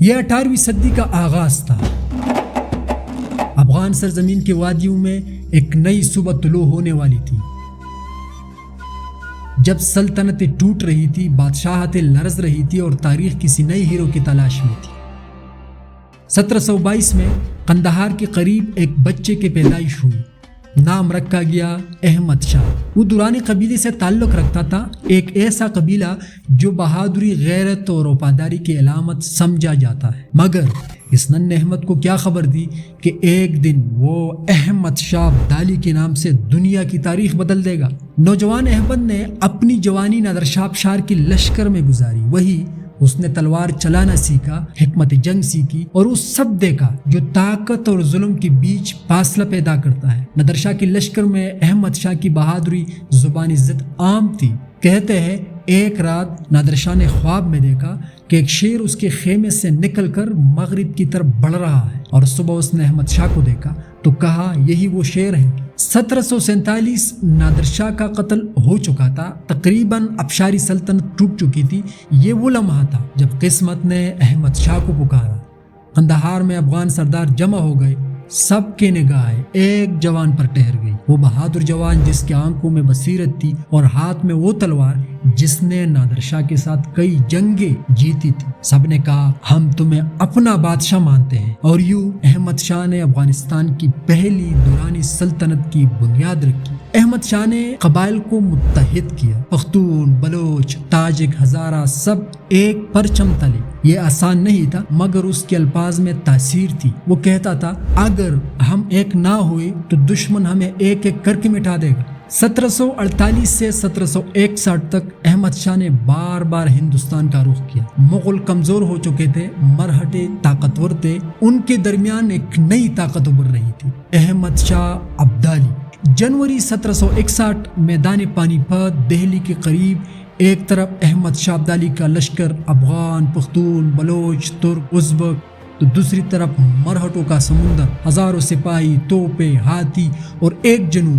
یہ 18ویں صدی کا آغاز تھا۔ افغان سرزمین کے وادیوں میں ایک نئی صبح طلوع ہونے والی تھی۔ جب سلطنتیں ٹوٹ رہی تھی، بادشاہتیں لرز رہی تھی اور تاریخ کسی نئی ہیرو کی تلاش میں تھی۔ 1722 میں قندھار کے قریب ایک بچے کی پیدائش ہوئی۔ نام رکھا گیا احمد شاہ۔ وہ دورانی قبیلے سے تعلق رکھتا تھا، ایک ایسا قبیلہ جو بہادری، غیرت اور وفاداری کی علامت سمجھا جاتا ہے۔ مگر اس ننھے احمد کو کیا خبر تھی کہ ایک دن وہ احمد شاہ ابدالی کے نام سے دنیا کی تاریخ بدل دے گا۔ نوجوان احمد نے اپنی جوانی نادر شاہ افشار کی لشکر میں گزاری۔ وہی اس نے تلوار چلانا سیکھا، حکمت جنگ سیکھی اور اس سب دیکھا جو طاقت اور ظلم کے بیچ فاصلہ پیدا کرتا ہے۔ نادر شاہ کی لشکر میں احمد شاہ کی بہادری زبان عزت عام تھی۔ کہتے ہیں ایک رات نادر شاہ نے خواب میں دیکھا کہ ایک شیر اس کے خیمے سے نکل کر مغرب کی طرف بڑھ رہا ہے، اور صبح اس نے احمد شاہ کو دیکھا تو کہا یہی وہ شیر ہے۔ 1747 نادر شاہ کا قتل ہو چکا تھا، تقریباً افشاری سلطنت ٹوٹ چکی تھی۔ یہ وہ لمحہ تھا جب قسمت نے احمد شاہ کو پکارا۔ قندھار میں افغان سردار جمع ہو گئے، سب کی نگاہیں ایک جوان پر ٹھہر گئی، وہ بہادر جوان جس کے آنکھوں میں بصیرت تھی اور ہاتھ میں وہ تلوار جس نے نادر شاہ کے ساتھ کئی جنگیں جیتی تھی۔ سب نے کہا ہم تمہیں اپنا بادشاہ مانتے ہیں، اور یوں احمد شاہ نے افغانستان کی پہلی دورانی سلطنت کی بنیاد رکھی۔ احمد شاہ نے قبائل کو متحد کیا، پختون، بلوچ، تاجک، ہزارہ سب ایک پرچم تلے۔ یہ آسان نہیں تھا، مگر اس کے الفاظ میں تاثیر تھی۔ وہ کہتا تھا اگر ہم ایک نہ ہوئے تو دشمن ہمیں ایک ایک کر کے مٹا دے گا۔ 1748 سے 1761 تک احمد شاہ نے بار بار ہندوستان کا رخ کیا۔ مغل کمزور ہو چکے تھے، مرہٹے طاقتور تھے، ان کے درمیان ایک نئی طاقت ابھر رہی تھی، احمد شاہ ابدالی۔ جنوری 1761 میدان پانی پت دہلی کے قریب ایک طرف احمد شاہ ابدالی کا لشکر افغان، پختون، بلوچ، ترک، ازبک، تو دوسری طرف مرہٹوں کا سمندر، ہزاروں سپاہی، توپیں، ہاتھی اور ایک جنون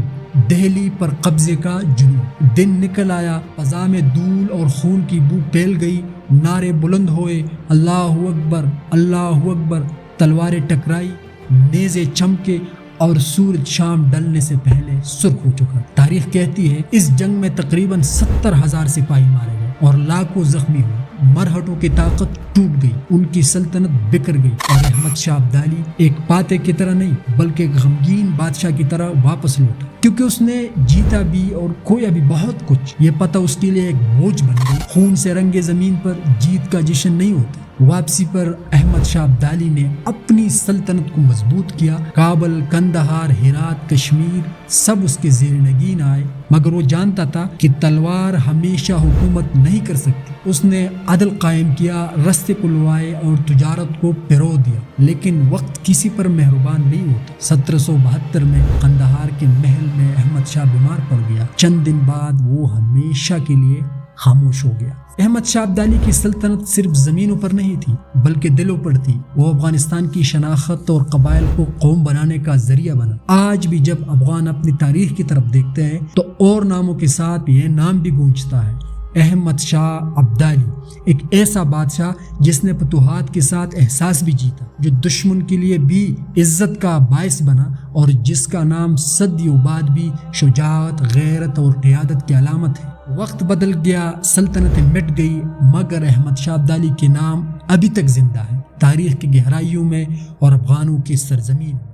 دہلی پر قبضے کا جنون۔ دن نکل آیا، فضا میں دھول اور خون کی بو پھیل گئی، نعرے بلند ہوئے، اللہ اکبر، اللہ اکبر، تلواریں ٹکرائی، نیزے چمکے اور سورج شام ڈلنے سے پہلے سرخ ہو چکا۔ تاریخ کہتی ہے اس جنگ میں تقریباً 70,000 سپاہی مارے گئے اور لاکھوں زخمی ہوئے۔ مرہٹوں کی طاقت ٹوٹ گئی، ان کی سلطنت بکھر گئی، اور احمد شاہ ابدالی ایک فاتح کی طرح نہیں بلکہ ایک غمگین بادشاہ کی طرح واپس لوٹا، کیونکہ اس نے جیتا بھی اور کھویا بھی بہت کچھ۔ یہ پتہ اس کے لیے ایک بوجھ بن گئی۔ خون سے رنگے زمین پر جیت کا جشن نہیں ہوتا۔ واپسی پر احمد شاہ ابدالی نے اپنی سلطنت کو مضبوط کیا۔ کابل، قندھار، ہرات، کشمیر سب اس کے زیر نگین آئے، مگر وہ جانتا تھا کہ تلوار ہمیشہ حکومت نہیں کر سکتی۔ اس نے عدل قائم کیا، رستے کھلوائے اور تجارت کو پرو دیا، لیکن وقت کسی پر مہربان نہیں ہوتا۔ 1772 میں قندھار کے محل میں احمد شاہ بیمار پڑ گیا۔ چند دن بعد وہ ہمیشہ کے لیے خاموش ہو گیا۔ احمد شاہ ابدالی کی سلطنت صرف زمینوں پر نہیں تھی بلکہ دلوں پر تھی۔ وہ افغانستان کی شناخت اور قبائل کو قوم بنانے کا ذریعہ بنا۔ آج بھی جب افغان اپنی تاریخ کی طرف دیکھتے ہیں تو اور ناموں کے ساتھ یہ نام بھی گونجتا ہے، احمد شاہ ابدالی، ایک ایسا بادشاہ جس نے فتوحات کے ساتھ احساس بھی جیتا، جو دشمن کے لیے بھی عزت کا باعث بنا، اور جس کا نام صدیوں بعد بھی شجاعت، غیرت اور قیادت کی علامت ہے۔ وقت بدل گیا، سلطنتیں مٹ گئی، مگر احمد شاہ ابدالی کے نام ابھی تک زندہ ہے، تاریخ کی گہرائیوں میں اور افغانوں کی سرزمین میں۔